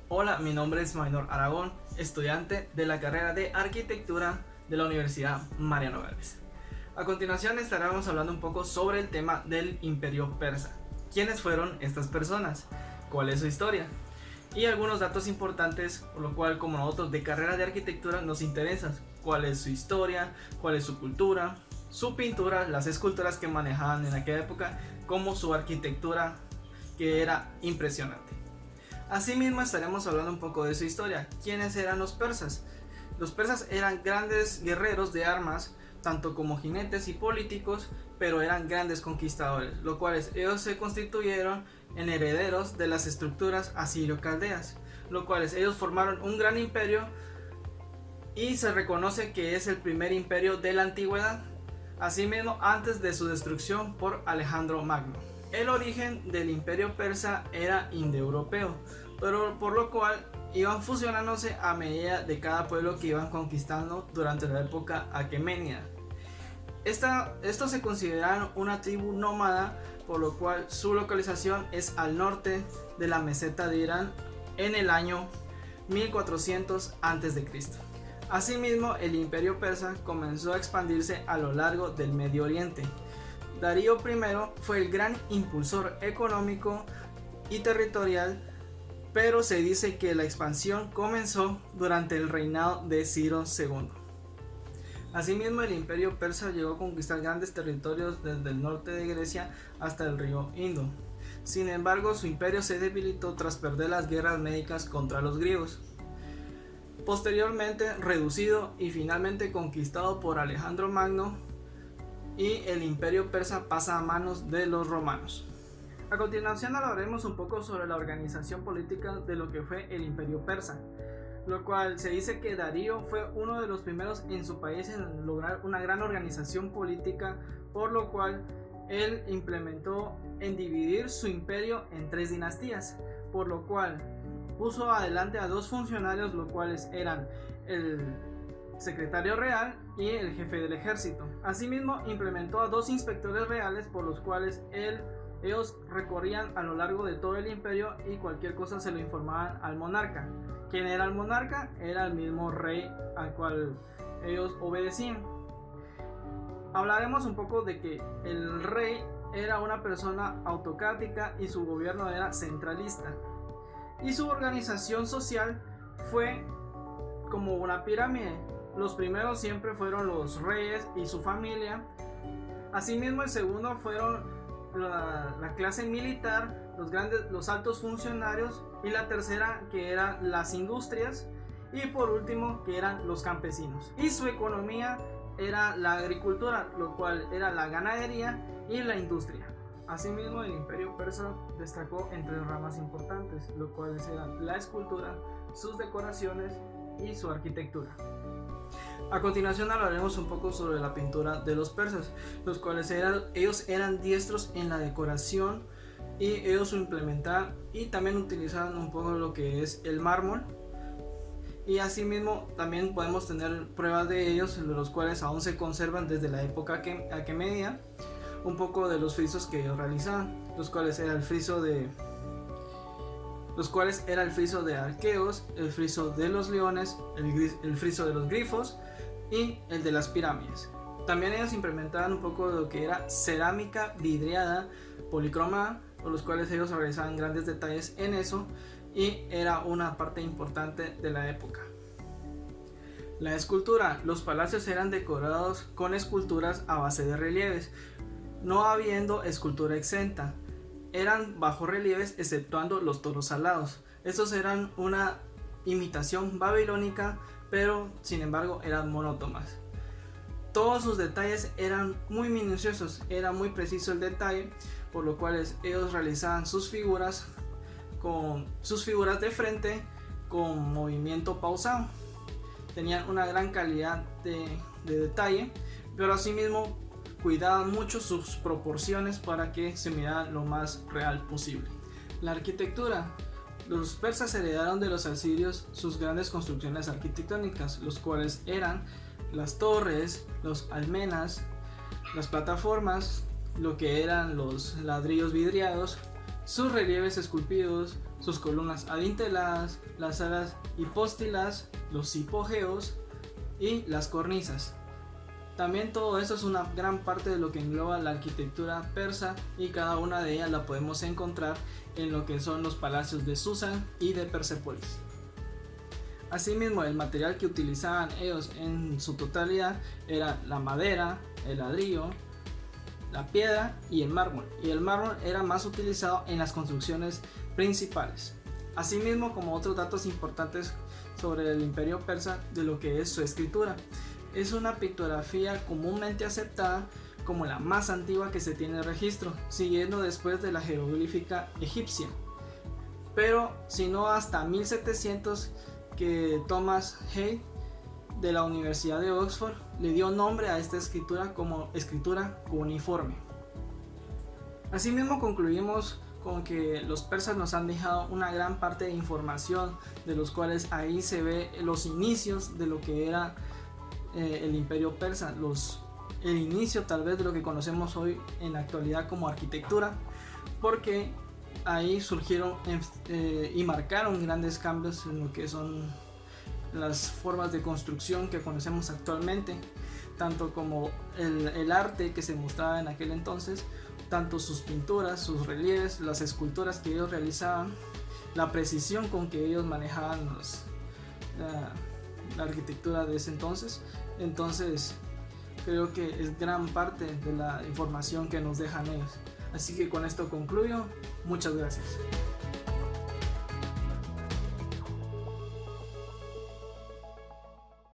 Hola, mi nombre es Maynor Aragón, estudiante de la carrera de Arquitectura de la Universidad Mariano Gálvez. A continuación estaremos hablando un poco sobre el tema del Imperio Persa. ¿Quiénes fueron estas personas? ¿Cuál es su historia? Y algunos datos importantes, por lo cual como nosotros de carrera de arquitectura nos interesa cuál es su historia, cuál es su cultura, su pintura, las esculturas que manejaban en aquella época, como su arquitectura que era impresionante. Asimismo estaremos hablando un poco de su historia. ¿Quiénes eran los persas? Los persas eran grandes guerreros de armas, tanto como jinetes y políticos, pero eran grandes conquistadores, los cuales ellos se constituyeron en herederos de las estructuras asirio-caldeas, los cuales ellos formaron un gran imperio y se reconoce que es el primer imperio de la antigüedad, asimismo antes de su destrucción por Alejandro Magno. El origen del imperio persa era indoeuropeo, pero por lo cual iban fusionándose a medida de cada pueblo que iban conquistando durante la época aquemenida. Estos se consideran una tribu nómada, por lo cual su localización es al norte de la meseta de Irán en el año 1400 a.C. Asimismo, el imperio persa comenzó a expandirse a lo largo del Medio Oriente. Darío I fue el gran impulsor económico y territorial, pero se dice que la expansión comenzó durante el reinado de Ciro II. Asimismo, el imperio persa llegó a conquistar grandes territorios desde el norte de Grecia hasta el río Indo. Sin embargo, su imperio se debilitó tras perder las guerras médicas contra los griegos. Posteriormente reducido y finalmente conquistado por Alejandro Magno, y el imperio persa pasa a manos de los romanos. A continuación hablaremos un poco sobre la organización política de lo que fue el imperio persa, lo cual se dice que Darío fue uno de los primeros en su país en lograr una gran organización política, por lo cual él implementó en dividir su imperio en 3 dinastías, por lo cual puso adelante a 2 funcionarios, los cuales eran el secretario real y el jefe del ejército. Asimismo, implementó a 2 inspectores reales, por los cuales ellos recorrían a lo largo de todo el imperio y cualquier cosa se lo informaban al monarca. ¿Quién era el monarca? Era el mismo rey al cual ellos obedecían. Hablaremos un poco de que el rey era una persona autocrática y su gobierno era centralista. Y su organización social fue como una pirámide. Los primeros siempre fueron los reyes y su familia. Asimismo, el segundo fueron la clase militar, los altos funcionarios, y la tercera que eran las industrias, y por último que eran los campesinos. Y su economía era la agricultura, lo cual era la ganadería y la industria. Asimismo, el imperio persa destacó en 3 ramas importantes, lo cuales eran la escultura, sus decoraciones y su arquitectura. A continuación hablaremos un poco sobre la pintura de los persas, los cuales ellos eran diestros en la decoración y ellos lo implementaban y también utilizaban un poco lo que es el mármol. Y asimismo también podemos tener pruebas de ellos, de los cuales aún se conservan desde la época aquemenida, un poco de los frisos que ellos realizaban, los cuales era el friso de arqueos, el friso de los leones, el friso de los grifos y el de las pirámides. También ellos implementaban un poco de lo que era cerámica vidriada policromada, por los cuales ellos realizaban grandes detalles en eso y era una parte importante de la época. La escultura. Los palacios eran decorados con esculturas a base de relieves, no habiendo escultura exenta. Eran bajorrelieves exceptuando los toros alados. Estos eran una imitación babilónica, pero sin embargo eran monótonas. Todos sus detalles eran muy minuciosos, era muy preciso el detalle, por lo cual ellos realizaban sus figuras de frente con movimiento pausado. Tenían una gran calidad de detalle, pero asimismo cuidaban mucho sus proporciones para que se mirara lo más real posible. La arquitectura. Los persas heredaron de los asirios sus grandes construcciones arquitectónicas, los cuales eran las torres, los almenas, las plataformas, lo que eran los ladrillos vidriados sus relieves esculpidos, sus columnas adinteladas, las salas hipóstilas, los hipogeos y las cornisas. También todo eso es una gran parte de lo que engloba la arquitectura persa, y cada una de ellas la podemos encontrar en lo que son los palacios de Susa y de Persépolis. Asimismo, el material que utilizaban ellos en su totalidad era la madera, el ladrillo, la piedra y el mármol. Y el mármol era más utilizado en las construcciones principales. Asimismo, como otros datos importantes sobre el imperio persa, de lo que es su escritura. Es una pictografía comúnmente aceptada como la más antigua que se tiene registro, siguiendo después de la jeroglífica egipcia. Pero si no hasta 1700, que Thomas Hay de la Universidad de Oxford le dio nombre a esta escritura como escritura cuneiforme. Asimismo, concluimos con que los persas nos han dejado una gran parte de información, de los cuales ahí se ve los inicios de lo que era el imperio persa, el inicio tal vez de lo que conocemos hoy en la actualidad como arquitectura, porque ahí surgieron y marcaron grandes cambios en lo que son las formas de construcción que conocemos actualmente, tanto como el arte que se mostraba en aquel entonces, tanto sus pinturas, sus relieves, las esculturas que ellos realizaban, la precisión con que ellos manejaban la arquitectura de ese entonces. Entonces creo que es gran parte de la información que nos dejan ellos. Así que con esto concluyo. Muchas gracias.